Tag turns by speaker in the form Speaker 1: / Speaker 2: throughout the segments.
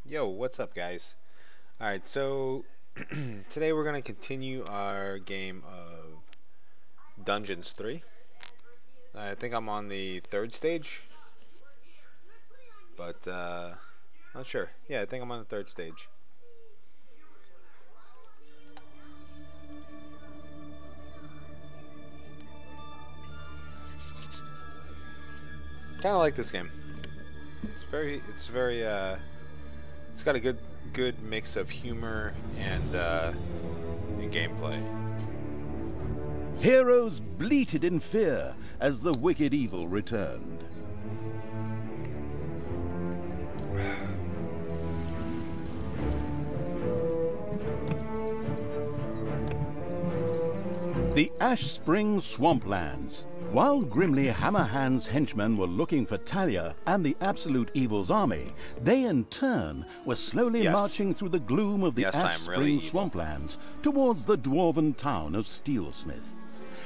Speaker 1: Yo, what's up, guys? Alright, so today we're going to continue our game of Dungeons 3. I think I'm on the third stage, but not sure. Yeah, I think I'm on the third stage. Kind of like this game. It's got a good mix of humor and gameplay.
Speaker 2: Heroes bleated in fear as the wicked evil returned. The Ash Spring Swamplands. While Grimly Hammerhand's henchmen were looking for Talia and the Absolute Evil's army, they in turn were slowly marching through the gloom of the Ash Spring Swamplands towards the dwarven town of Steelsmith.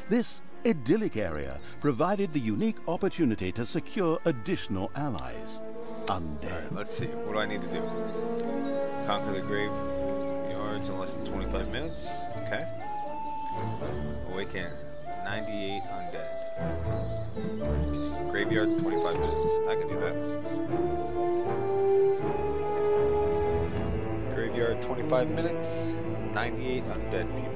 Speaker 2: This idyllic area provided the unique opportunity to secure additional allies. Undead.
Speaker 1: Alright, let's see. What do I need to do? Conquer the graveyards in less than 25 minutes. Okay. Awaken 98 undead. Graveyard 25 minutes. I can do that. Graveyard 25 minutes. 98 undead people.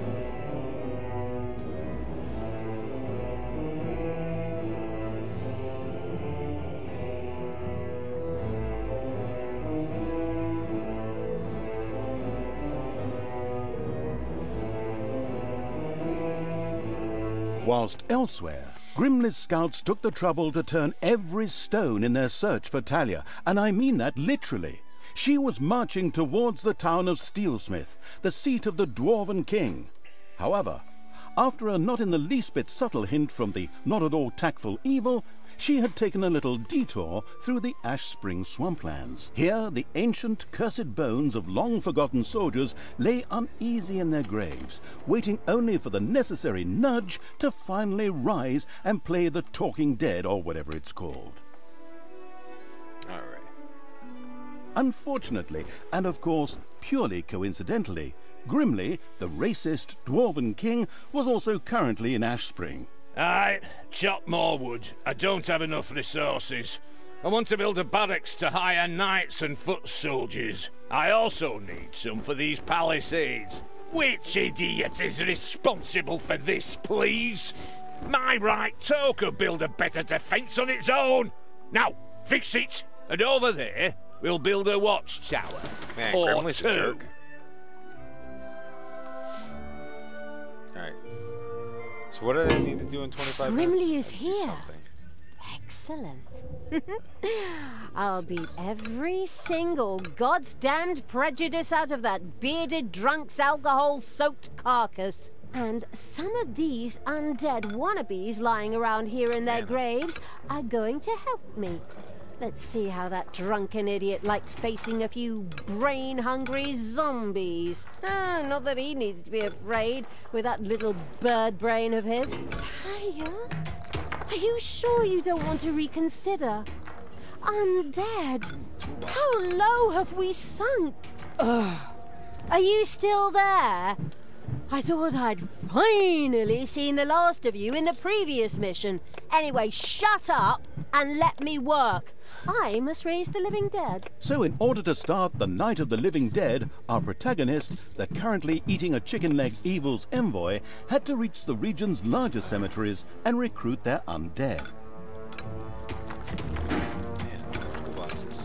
Speaker 2: Whilst elsewhere, Grimly's scouts took the trouble to turn every stone in their search for Talia, and I mean that literally. She was marching towards the town of Steelsmith, the seat of the Dwarven King. However, after a not in the least bit subtle hint from the not at all tactful evil, she had taken a little detour through the Ash Spring Swamplands. Here, the ancient, cursed bones of long-forgotten soldiers lay uneasy in their graves, waiting only for the necessary nudge to finally rise and play the Talking Dead, or whatever it's called.
Speaker 1: All right.
Speaker 2: Unfortunately, and of course purely coincidentally, Grimly, the racist Dwarven King, was also currently in Ash Spring.
Speaker 3: Aye, chop more wood. I don't have enough resources. I want to build a barracks to hire knights and foot soldiers. I also need some for these palisades. Which idiot is responsible for this, please? My right toe could build a better defense on its own. Now, fix it, and over there, we'll build a watchtower.
Speaker 1: Man,
Speaker 3: or
Speaker 1: Grimly's a
Speaker 3: two.
Speaker 1: jerk. Alright. So what do I need to do in 25 minutes?
Speaker 4: Grimly is
Speaker 1: Do
Speaker 4: here.
Speaker 1: something.
Speaker 4: Excellent. I'll beat every single God's damned prejudice out of that bearded drunk's alcohol-soaked carcass. And some of these undead wannabes lying around here in their graves are going to help me. Let's see how that drunken idiot likes facing a few brain-hungry zombies. Not that he needs to be afraid with that little bird brain of his. Talia? Are you sure you don't want to reconsider? Undead? How low have we sunk? Ugh. Are you still there? I thought I'd finally seen the last of you in the previous mission. Anyway, shut up and let me work. I must raise the living dead.
Speaker 2: So in order to start the Night of the Living Dead, our protagonist, the currently eating a chicken leg evil's envoy, had to reach the region's largest cemeteries and recruit their undead.
Speaker 1: Man, toolboxes.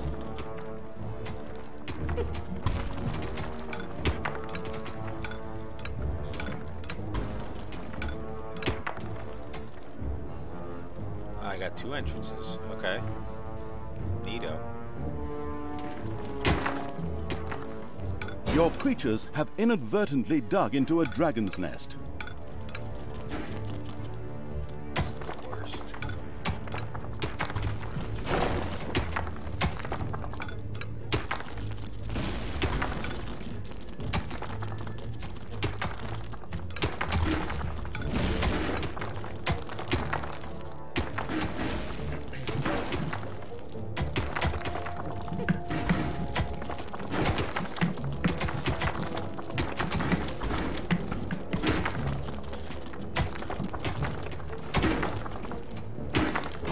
Speaker 1: I got 2 entrances. Okay. Neato.
Speaker 2: Your creatures have inadvertently dug into a dragon's nest.
Speaker 1: This is the worst.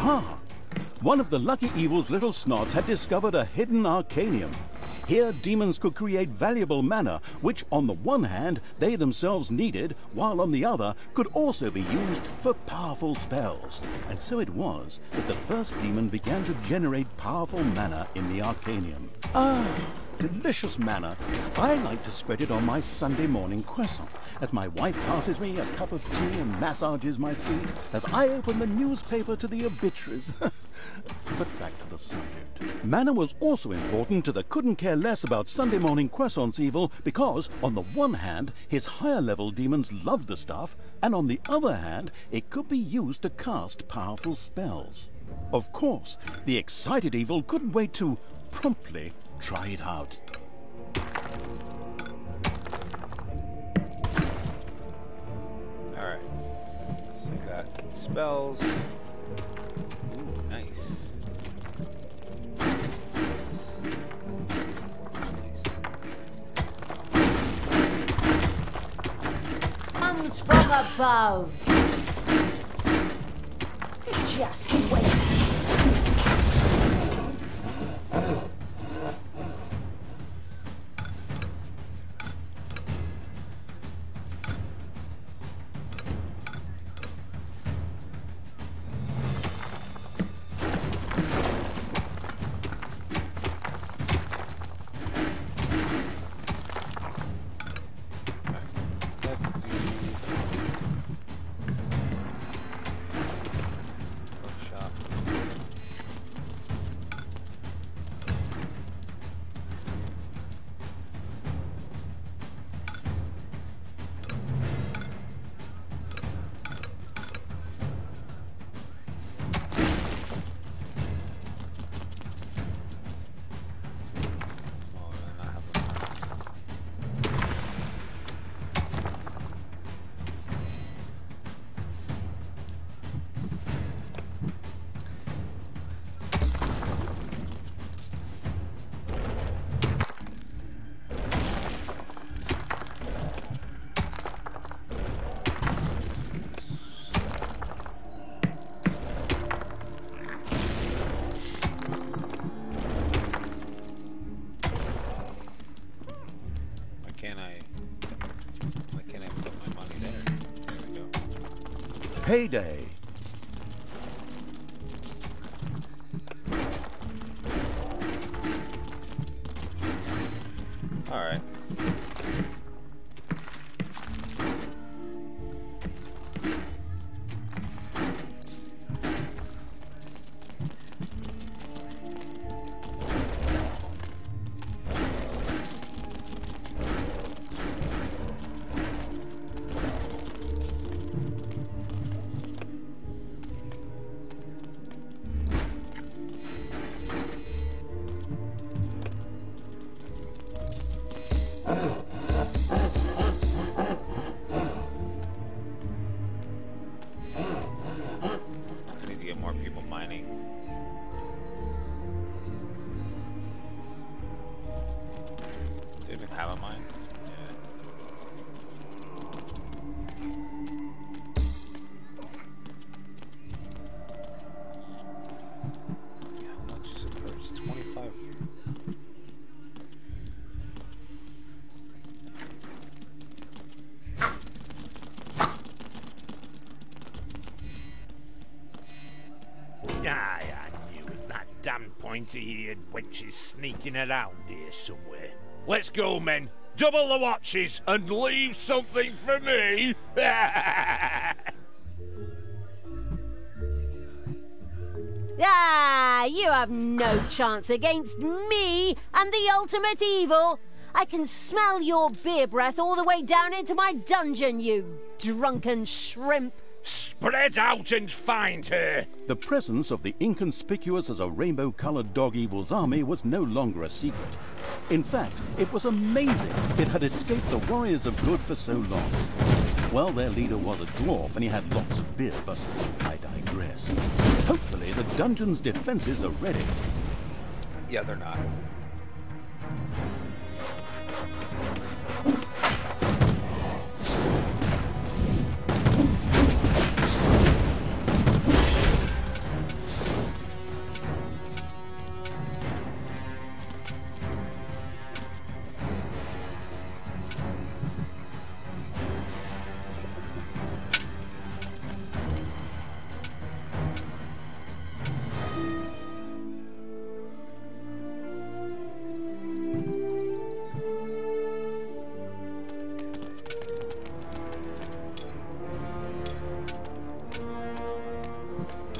Speaker 2: Aha! One of the lucky evil's little snots had discovered a hidden arcanium. Here demons could create valuable mana, which on the one hand they themselves needed, while on the other could also be used for powerful spells. And so it was that the first demon began to generate powerful mana in the arcanium. Ah, delicious mana. I like to spread it on my Sunday morning croissant, as my wife passes me a cup of tea and massages my feet as I open the newspaper to the obituaries. But back to the subject. Mana was also important to the couldn't care less about Sunday morning croissants evil because, on the one hand, his higher level demons loved the stuff, and on the other hand, it could be used to cast powerful spells. Of course, the excited evil couldn't wait to promptly try it out.
Speaker 1: Alright. So we got spells. Ooh, nice.
Speaker 4: Comes from above. Just wait.
Speaker 1: Why can't I put my money there? There we go.
Speaker 2: Payday.
Speaker 1: Alright. I need to get more people mining. Do you even have a mine? Yeah. How much is it first? 25.
Speaker 3: Aye, I knew it. That damn pointy-eared wench is sneaking around here somewhere. Let's go, men. Double the watches and leave something for me.
Speaker 4: Ah, you have no chance against me and the ultimate evil. I can smell your beer breath all the way down into my dungeon, you drunken shrimp.
Speaker 3: Spread out and find her.
Speaker 2: The presence of the inconspicuous as a rainbow-colored dog evil's army was no longer a secret. In fact, it was amazing it had escaped the warriors of good for so long. Well, their leader was a dwarf and he had lots of beer, but I digress. Hopefully the dungeon's defenses are ready.
Speaker 1: Yeah, they're not.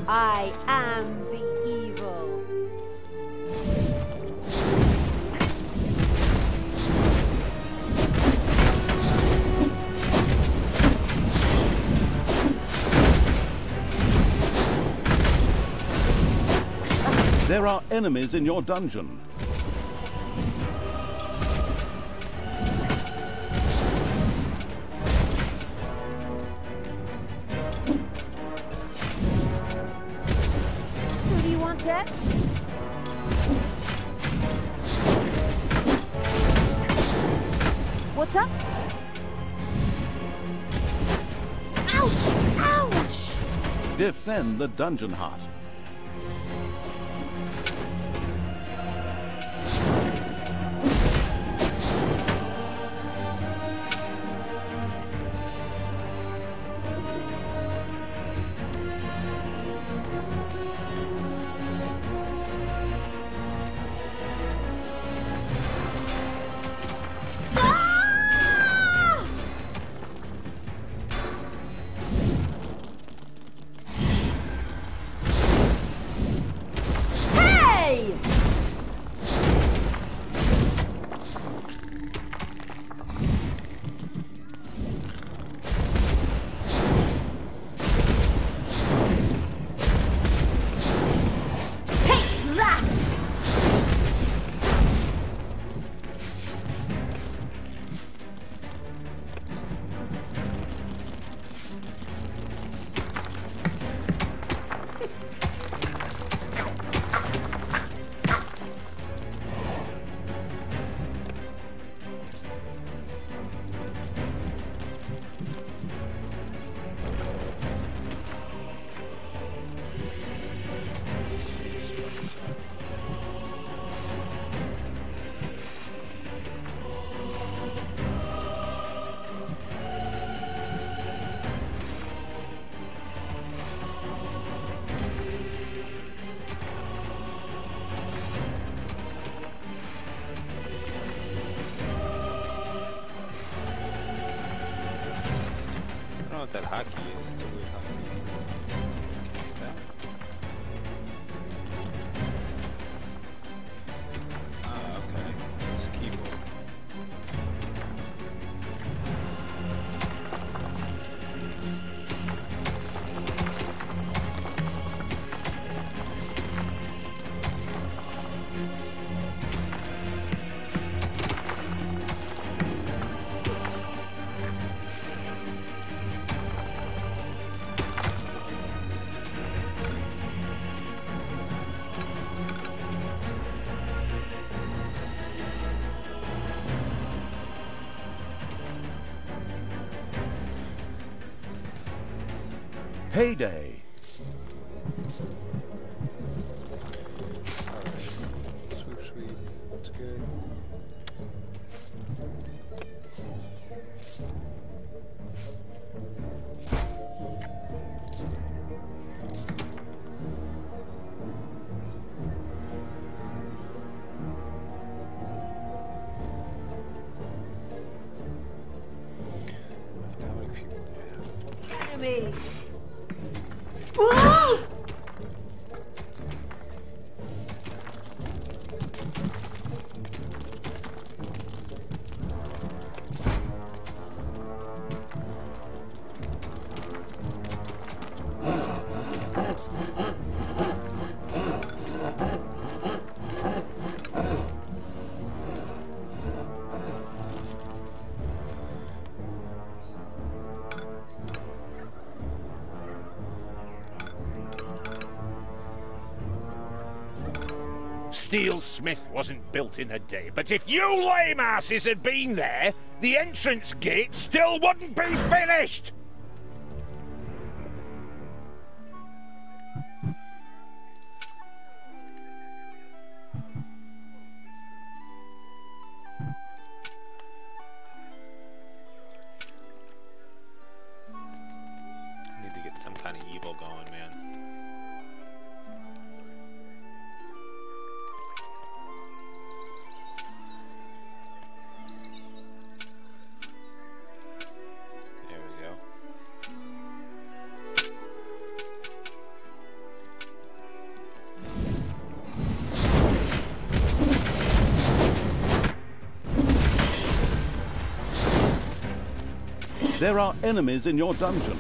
Speaker 4: I am the evil.
Speaker 2: There are enemies in your dungeon.
Speaker 4: Who do you want dead? What's up? Ouch! Ouch!
Speaker 2: Defend the dungeon heart.
Speaker 1: What that hotkey is. It's a weird hotkey. Like that. Ah, okay. It's a keyboard.
Speaker 2: Payday.
Speaker 1: Alright. Swoop sweep. That's good. How many people do we have?
Speaker 4: Enemy!
Speaker 3: Steel Smith wasn't built in a day, but if you lame asses had been there, the entrance gate still wouldn't be finished!
Speaker 1: I need to get some kind of evil going, man. There we go.
Speaker 2: There are enemies in your dungeon.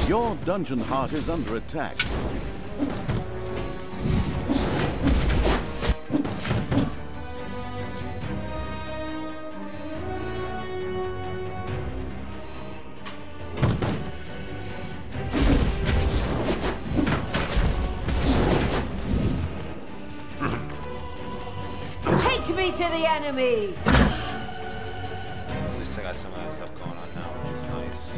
Speaker 2: Your dungeon heart is under attack.
Speaker 4: Take me to the enemy!
Speaker 1: At least I got some of that stuff going on now, which is nice.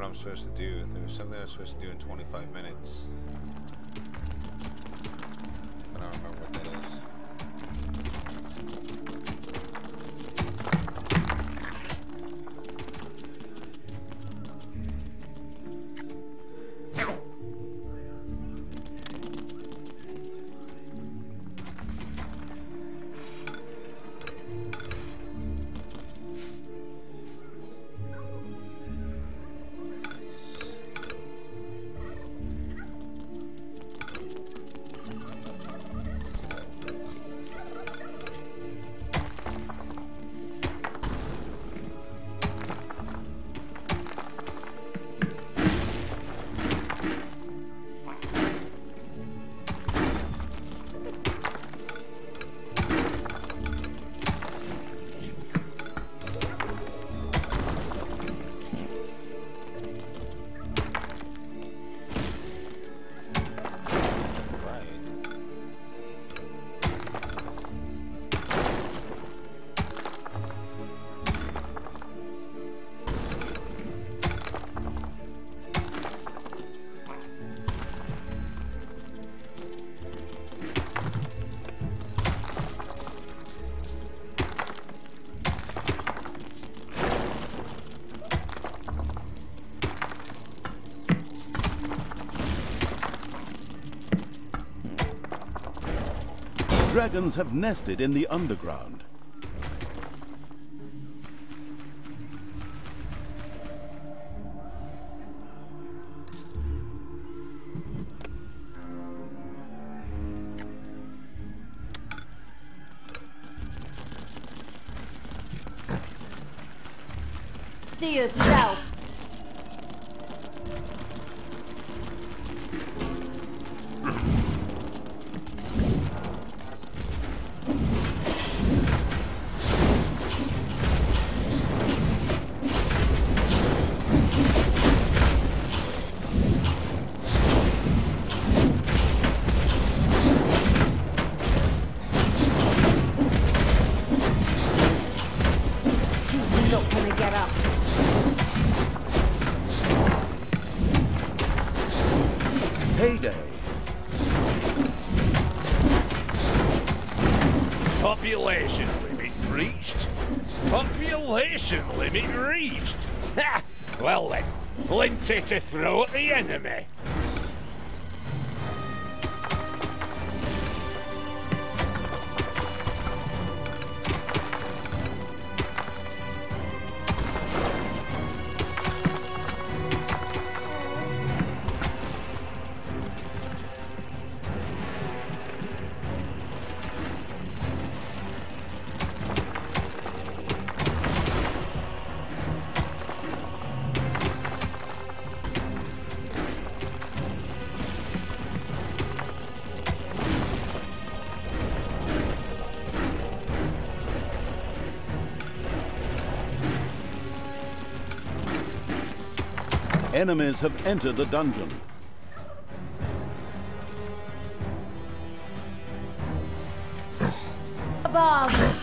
Speaker 1: I'm supposed to do. There was something I was supposed to do in 25 minutes. I don't remember what that is.
Speaker 2: Dragons have nested in the underground.
Speaker 4: To yourself. Not gonna get up.
Speaker 2: Payday.
Speaker 3: Population limit reached. Population limit reached. Ha! Well then, plenty to throw at the enemy.
Speaker 2: Enemies have entered the dungeon.
Speaker 4: Above.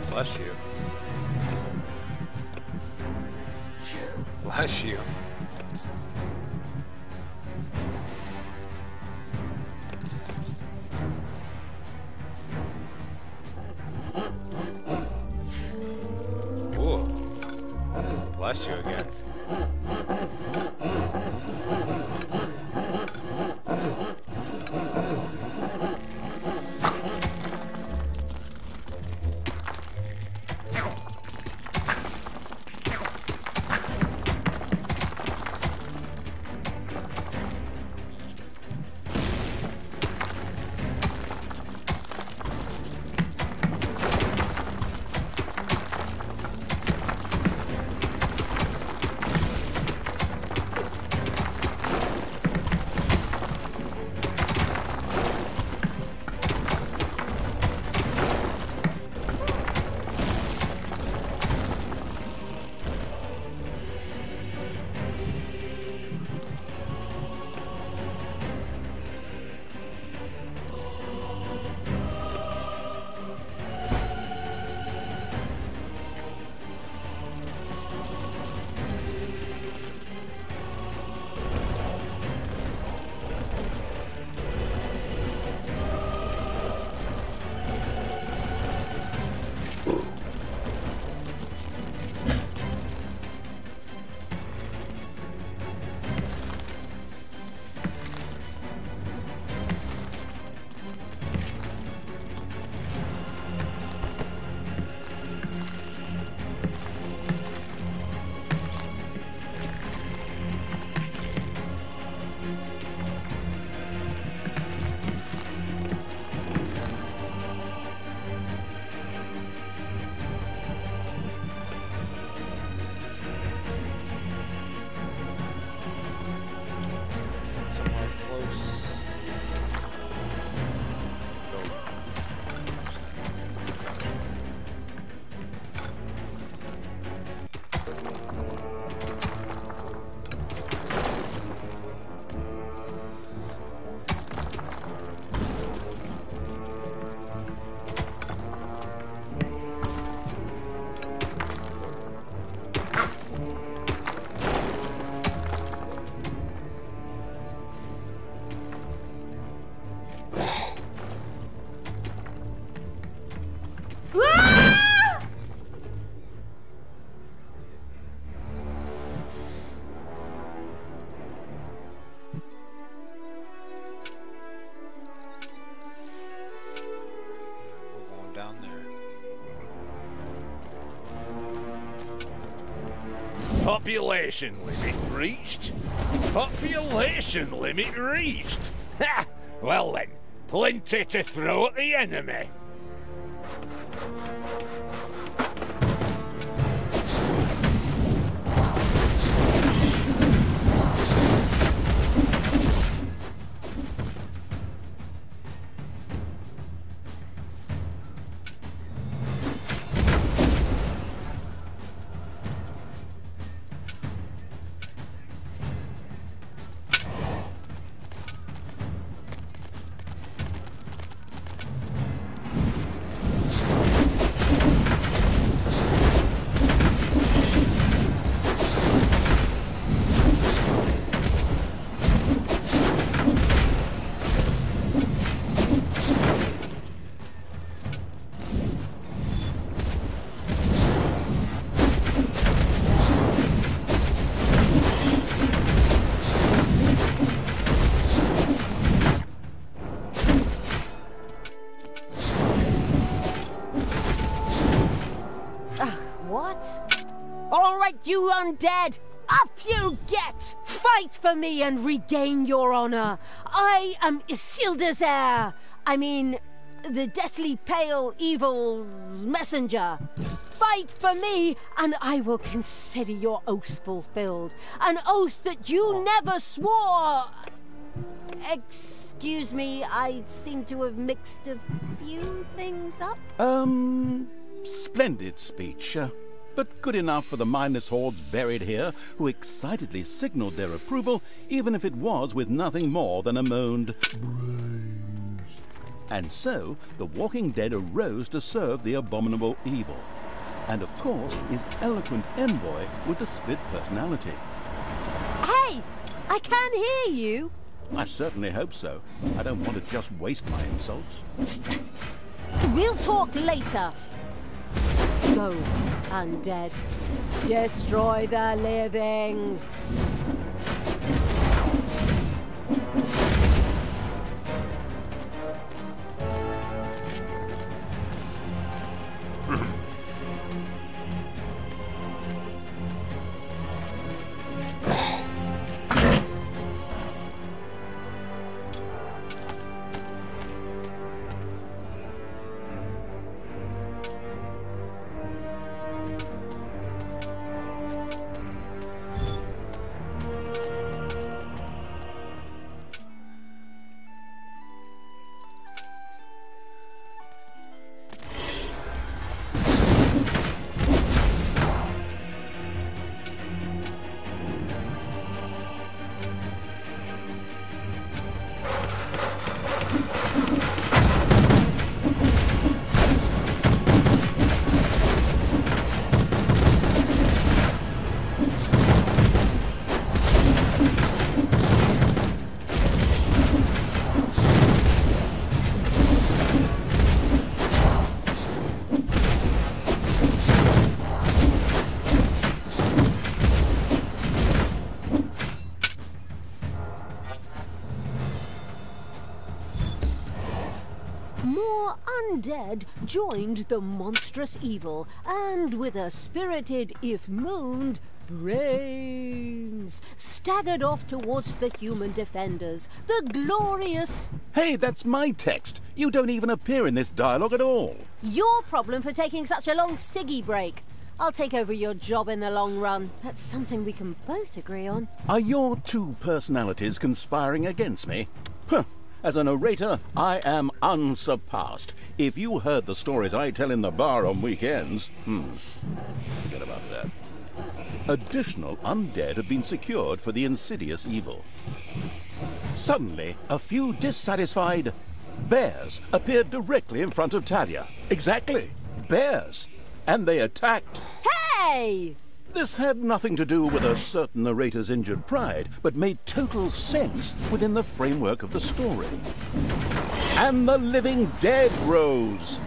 Speaker 1: Bless you. Bless you. Ooh. Bless you again.
Speaker 3: Population limit reached? Population limit reached? Ha! Well then, plenty to throw at the enemy.
Speaker 4: All right, you undead! Up you get! Fight for me and regain your honor! I am Isildur's heir! I mean, the deathly pale evil's messenger. Fight for me, and I will consider your oath fulfilled. An oath that you never swore. Excuse me, I seem to have mixed a few things up.
Speaker 2: Splendid speech, but good enough for the mindless hordes buried here, who excitedly signaled their approval, even if it was with nothing more than a moaned brains. And so, the Walking Dead arose to serve the abominable evil. And of course, his eloquent envoy with the split personality.
Speaker 4: Hey! I can hear you!
Speaker 2: I certainly hope so. I don't want to just waste my insults.
Speaker 4: We'll talk later. Go, undead. Destroy the living. More undead joined the monstrous evil, and with a spirited, if moaned, brains, staggered off towards the human defenders, the glorious...
Speaker 2: Hey, that's my text. You don't even appear in this dialogue at all.
Speaker 4: Your problem for taking such a long ciggy break. I'll take over your job in the long run. That's something we can both agree on.
Speaker 2: Are your two personalities conspiring against me? Huh. As a narrator, I am unsurpassed. If you heard the stories I tell in the bar on weekends... forget about that. Additional undead have been secured for the insidious evil. Suddenly, a few dissatisfied bears appeared directly in front of Talia. Exactly, bears. And they attacked.
Speaker 4: Hey!
Speaker 2: This had nothing to do with a certain narrator's injured pride, but made total sense within the framework of the story. And the living dead rose.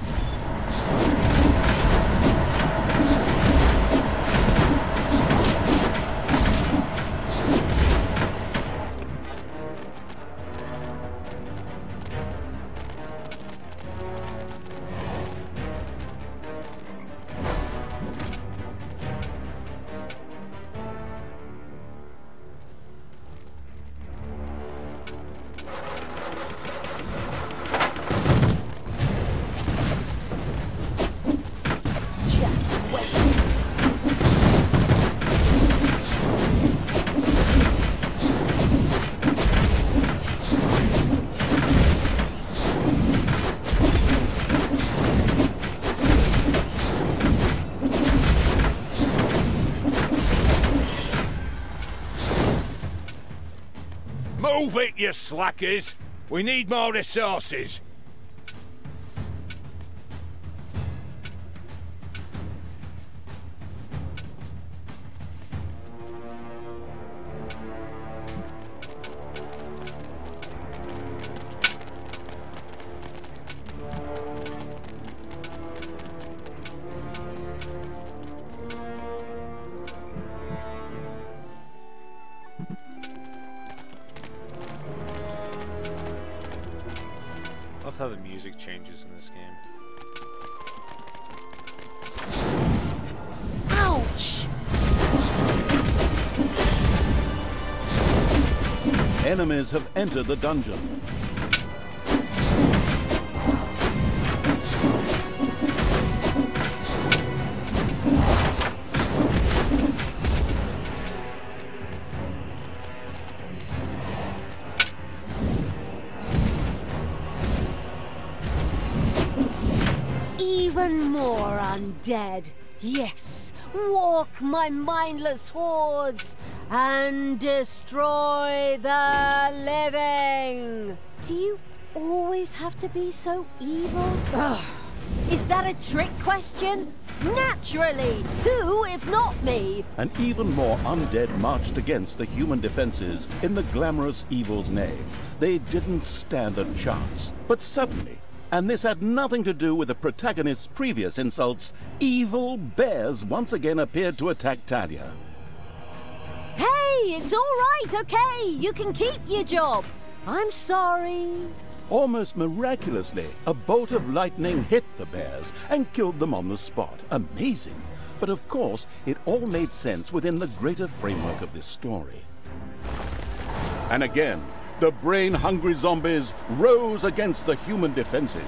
Speaker 3: Move it, you slackers! We need more resources!
Speaker 1: I love how the music changes in this game.
Speaker 4: Ouch!
Speaker 2: Enemies have entered the dungeon.
Speaker 4: Even more undead. Yes, walk my mindless hordes and destroy the living. Do you always have to be so evil? Ugh. Is that a trick question? Naturally! Who, if not me?
Speaker 2: And even more undead marched against the human defenses in the glamorous evil's name. They didn't stand a chance. But suddenly, and this had nothing to do with the protagonist's previous insults, evil bears once again appeared to attack Talia.
Speaker 4: Hey, it's all right, okay? You can keep your job. I'm sorry.
Speaker 2: Almost miraculously, a bolt of lightning hit the bears and killed them on the spot. Amazing. But of course, it all made sense within the greater framework of this story. And again, the brain-hungry zombies rose against the human defenses.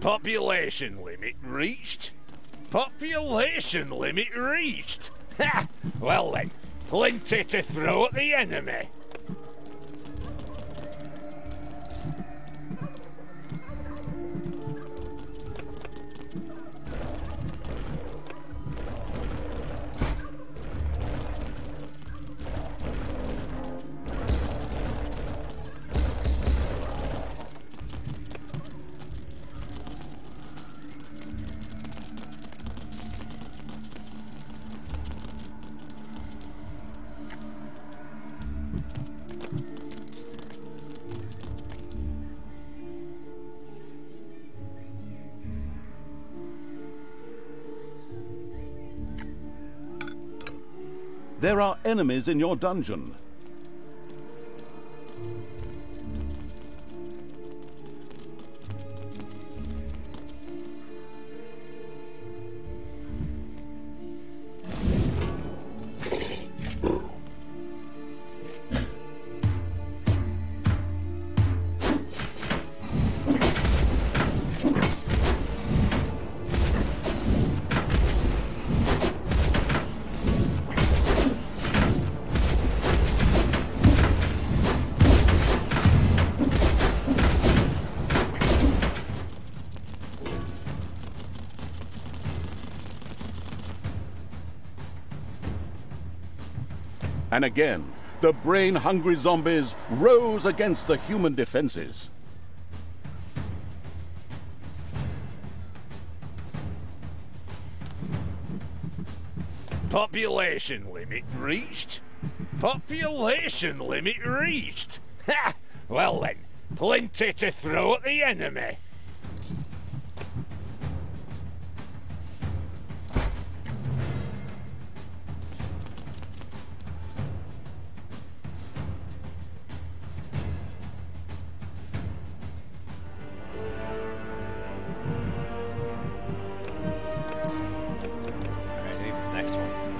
Speaker 3: Population limit reached? Population limit reached? Ha! Well then, plenty to throw at the enemy.
Speaker 2: There are enemies in your dungeon. And again, the brain-hungry zombies rose against the human defenses.
Speaker 3: Population limit reached? Population limit reached? Ha! Well then, plenty to throw at the enemy.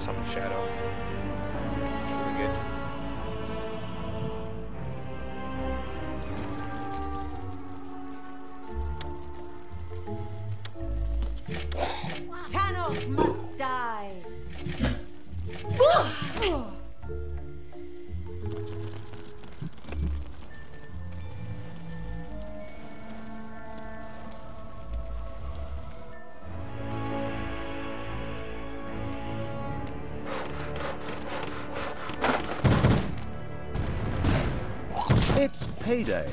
Speaker 1: Summon Shadow. Really good.
Speaker 4: Thanos must die.
Speaker 2: It's payday.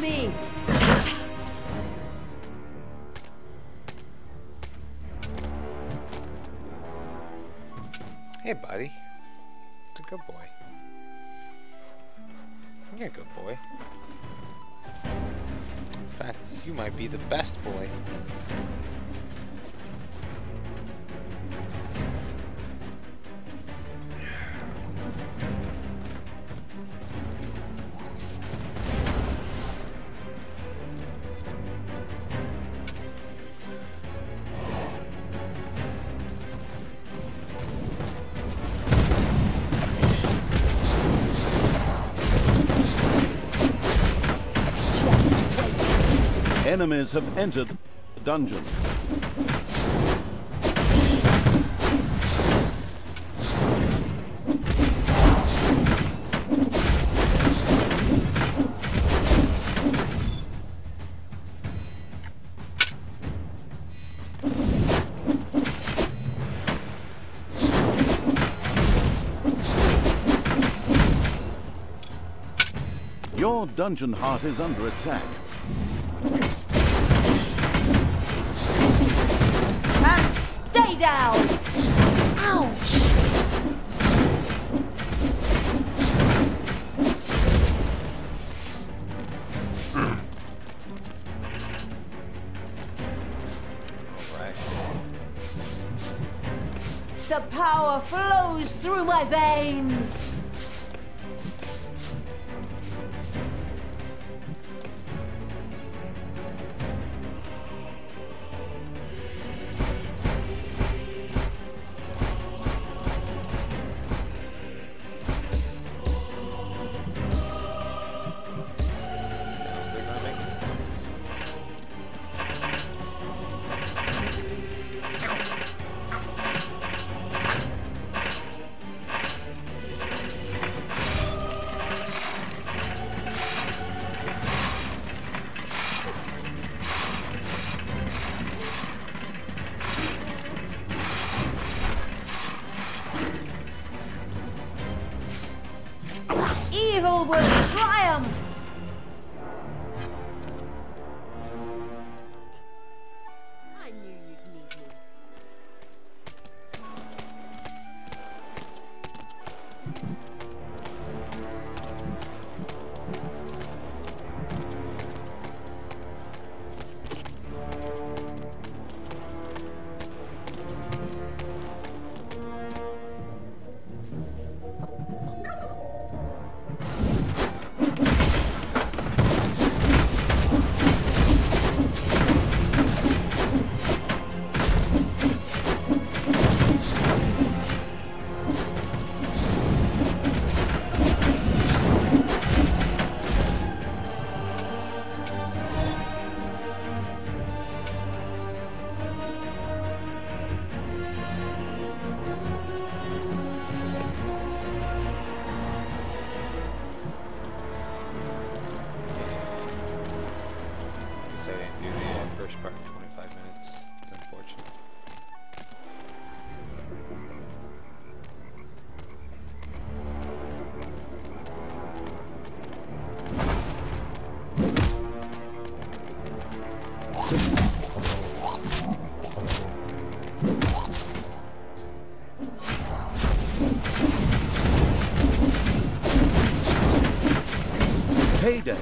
Speaker 4: Me.
Speaker 1: Hey, buddy. It's a good boy. You're a good boy. In fact, you might be the best boy.
Speaker 2: Enemies have entered the dungeon. Your dungeon heart is under attack.
Speaker 4: And stay down! Ouch!
Speaker 1: Alright.
Speaker 4: The power flows through my veins. Evil will triumph! I knew you'd need me.
Speaker 1: I didn't do the first part in 25 minutes. It's unfortunate.
Speaker 2: Payday.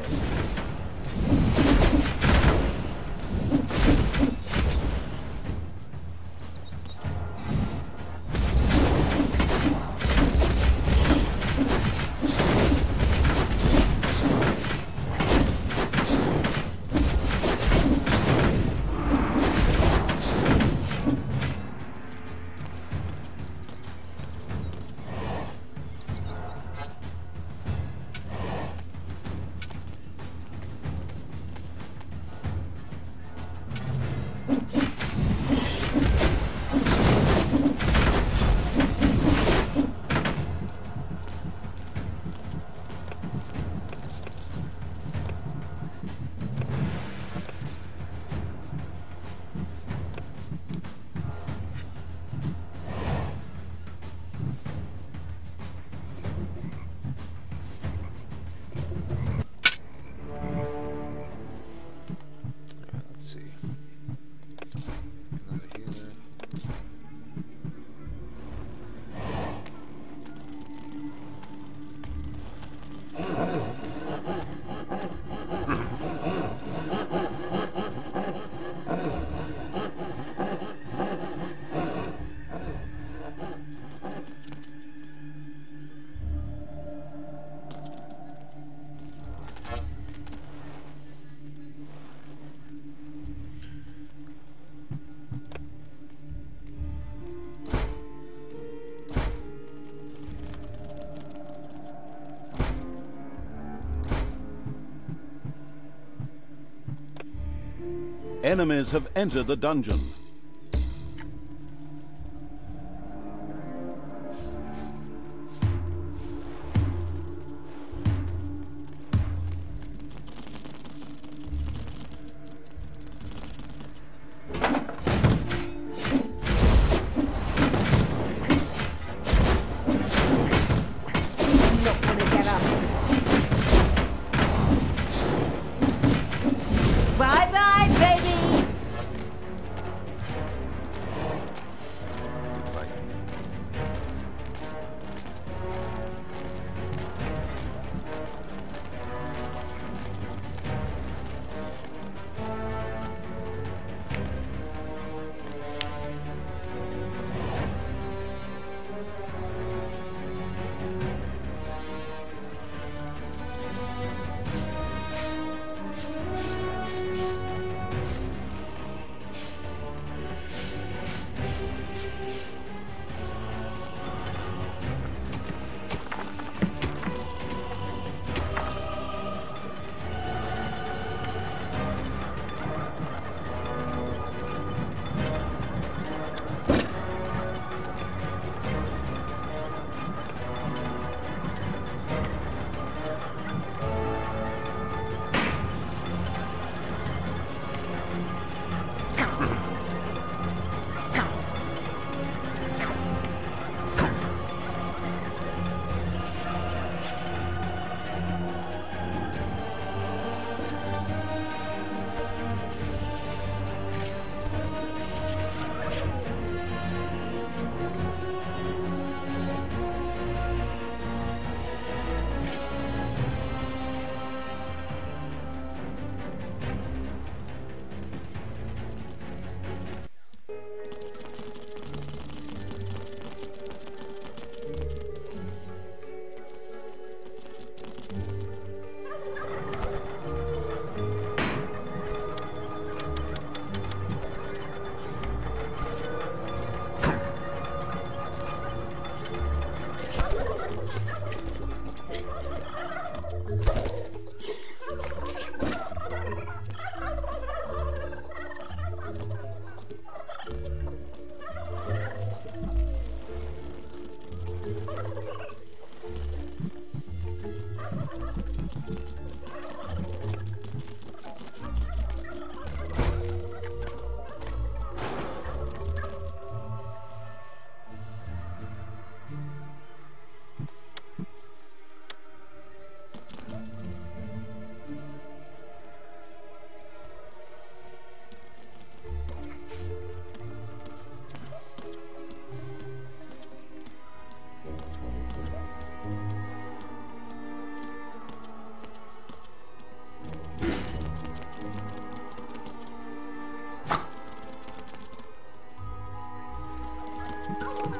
Speaker 2: Enemies have entered the dungeon.
Speaker 4: Not gonna get up. Bye-bye, baby!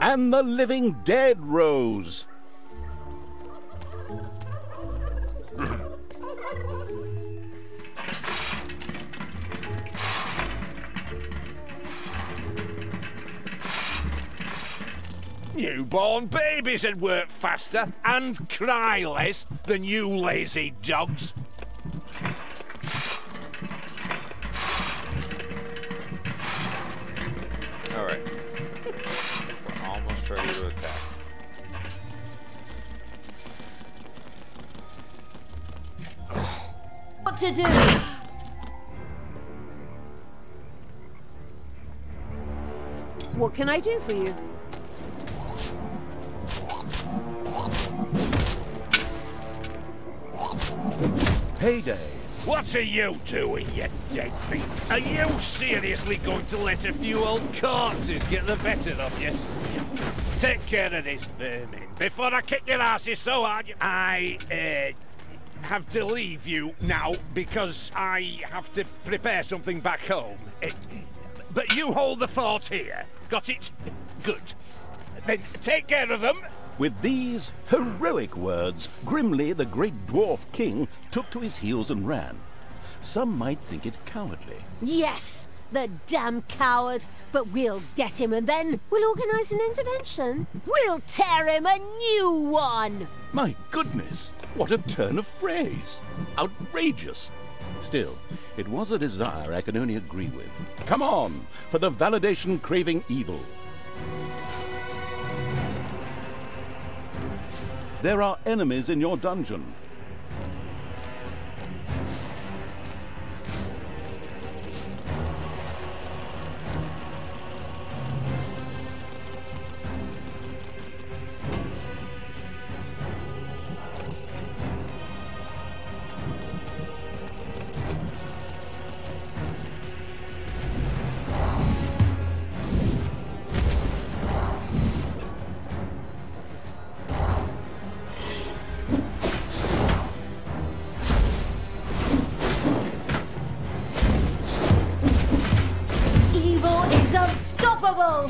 Speaker 2: And the living dead rose.
Speaker 3: Newborn babies would work faster and cry less than you lazy dogs.
Speaker 1: Alright. We're almost ready to attack.
Speaker 4: What to do? What can I do for you?
Speaker 2: Payday.
Speaker 3: What are you doing, you deadbeat? Are you seriously going to let a few old corpses get the better of you? Take care of this vermin before I kick your asses so hard I have to leave you now because I have to prepare something back home. But you hold the fort here. Got it? Good. Then take care of them.
Speaker 2: With these heroic words, Grimly, the great dwarf king, took to his heels and ran. Some might think it cowardly.
Speaker 4: Yes, the damn coward. But we'll get him and then we'll organize an intervention. We'll tear him a new one.
Speaker 2: My goodness, what a turn of phrase. Outrageous. Still, it was a desire I can only agree with. Come on, for the validation-craving evil. There are enemies in your dungeon.
Speaker 4: Unstoppable!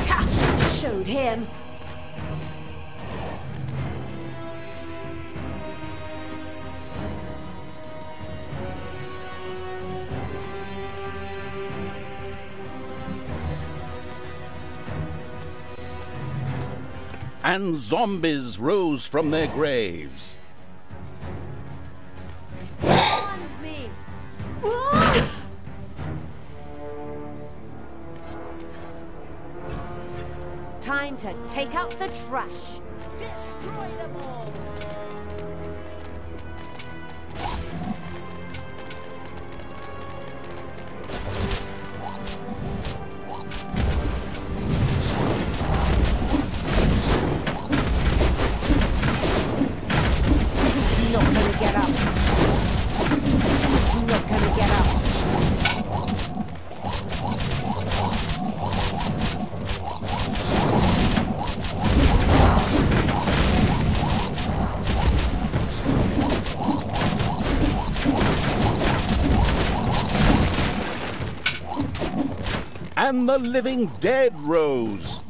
Speaker 4: Ha! Showed him.
Speaker 2: And zombies rose from their graves.
Speaker 4: Me. Time to take out the trash. Destroy them all. He's not gonna get up. He's not gonna get up.
Speaker 2: And the living dead rose.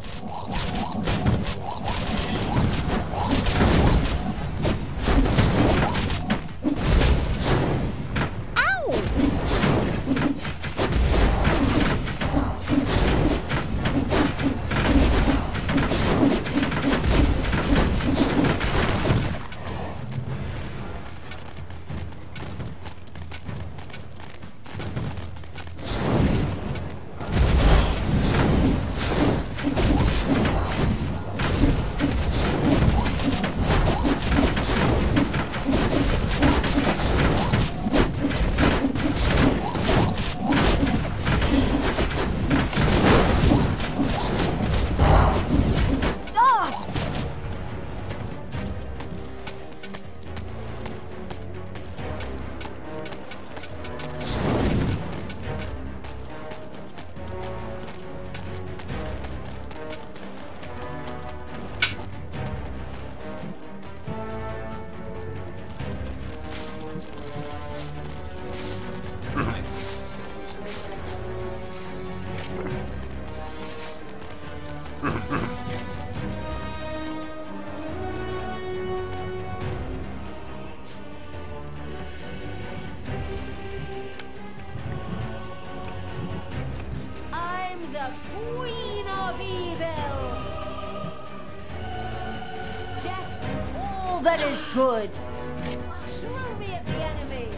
Speaker 4: that is good. Throw me at the enemy.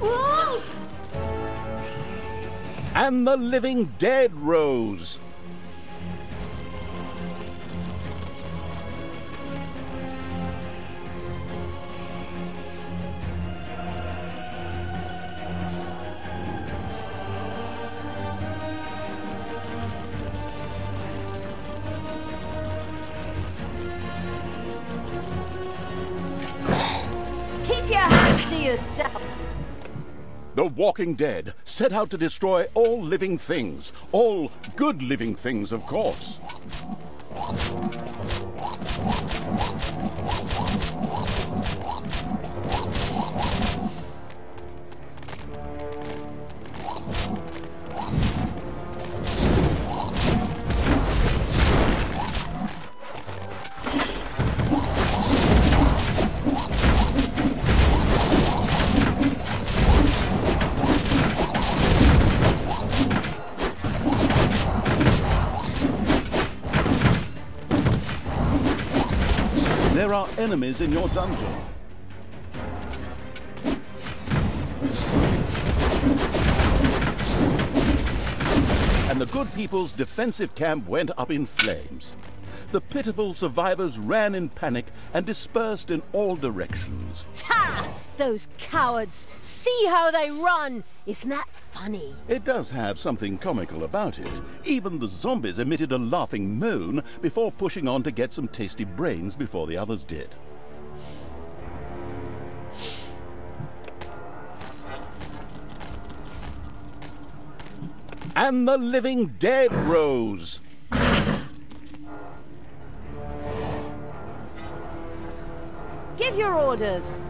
Speaker 4: Whoa!
Speaker 2: And the living dead rose.
Speaker 4: Keep your hands to yourself.
Speaker 2: The Walking Dead set out to destroy all living things. All good living things, of course. There are enemies in your dungeon. And the good people's defensive camp went up in flames. The pitiful survivors ran in panic and dispersed in all directions.
Speaker 4: Ha! Those cowards! See how they run! Isn't that funny?
Speaker 2: It does have something comical about it. Even the zombies emitted a laughing moan before pushing on to get some tasty brains before the others did. And the living dead rose.
Speaker 4: Give your orders.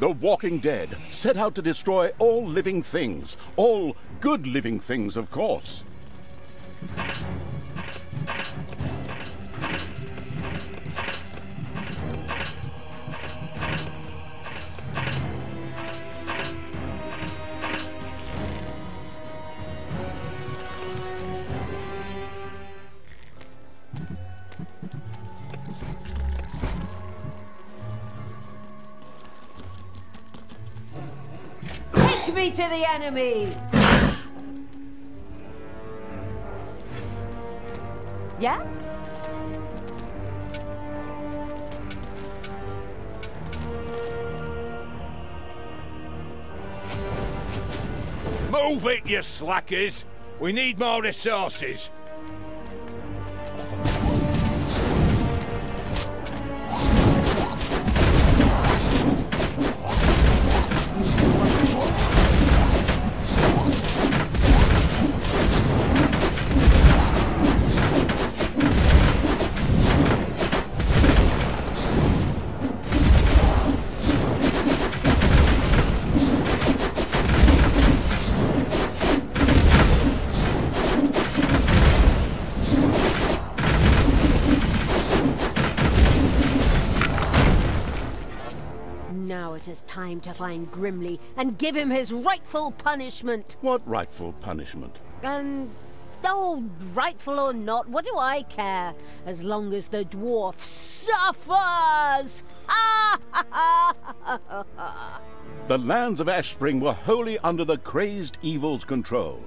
Speaker 2: The Walking Dead set out to destroy all living things. All good living things, of course.
Speaker 4: Take me to the enemy! Yeah?
Speaker 3: Move it, you slackers! We need more resources.
Speaker 4: Now it is time to find Grimly and give him his rightful punishment.
Speaker 2: What rightful punishment?
Speaker 4: Oh, rightful or not, what do I care? As long as the dwarf suffers!
Speaker 2: The lands of Ashspring were wholly under the crazed evil's control.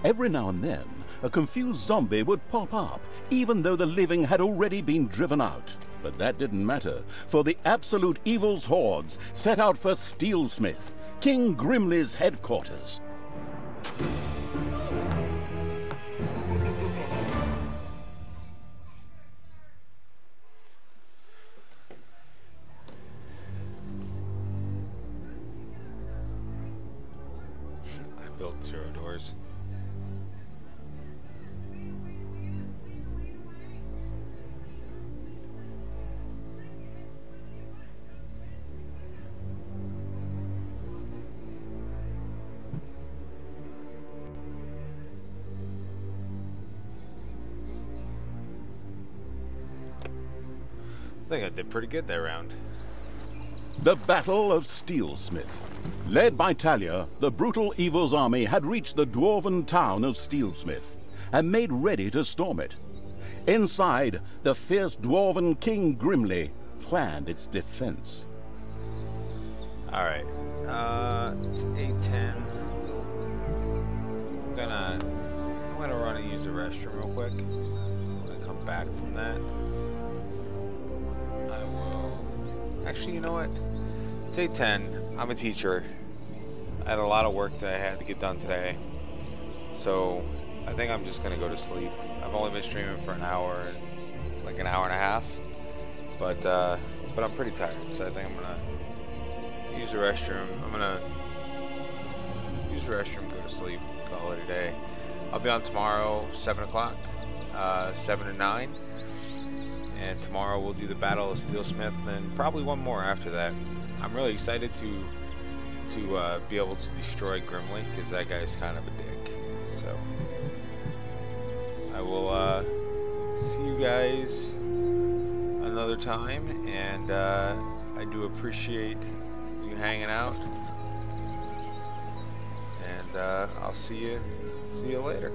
Speaker 2: Every now and then, a confused zombie would pop up, even though the living had already been driven out. But that didn't matter, for the absolute evil's hordes set out for Steelsmith, King Grimly's headquarters.
Speaker 1: I built 0 doors. I think I did pretty good that round.
Speaker 2: The Battle of Steelsmith. Led by Talia, the brutal evil's army had reached the dwarven town of Steelsmith and made ready to storm it. Inside, the fierce dwarven King Grimly planned its defense.
Speaker 1: Alright, it's 8:10. I'm gonna run and use the restroom real quick. When I come back from that, I will... Actually, you know what? It's 8:10. I'm a teacher. I had a lot of work that I had to get done today. So, I think I'm just gonna go to sleep. I've only been streaming for an hour, like an hour and a half. But I'm pretty tired, so I think I'm gonna use the restroom. I'm gonna use the restroom, go to sleep, call it a day. I'll be on tomorrow, 7 o'clock, 7 to 9. And tomorrow we'll do the Battle of Steelsmith, and probably one more after that. I'm really excited to be able to destroy Grimly, because that guy's kind of a dick. So I will see you guys another time, and I do appreciate you hanging out, and I'll see you later.